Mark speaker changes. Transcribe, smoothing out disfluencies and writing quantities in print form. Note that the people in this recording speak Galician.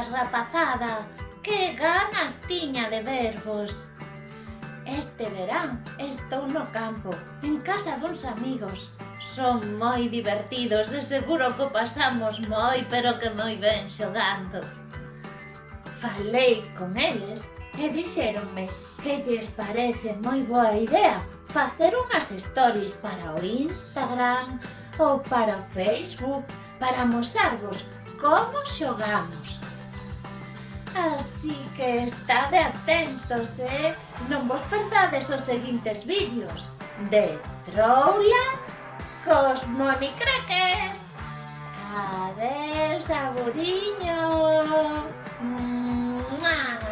Speaker 1: días, rapazada! Que ganas tiña de vervos! Este verán estou no campo, en casa duns amigos. Son moi divertidos e seguro que o pasamos moi, pero que moi ben xogando. Falei con eles e dixéronme que lles parece moi boa idea facer unhas stories para o Instagram ou para o Facebook para amosarvos como xogamos. Así que estade atentos, non vos perdades os seguintes vídeos de Troula cos monicreques. Adeus, aguriño. ¡Mua!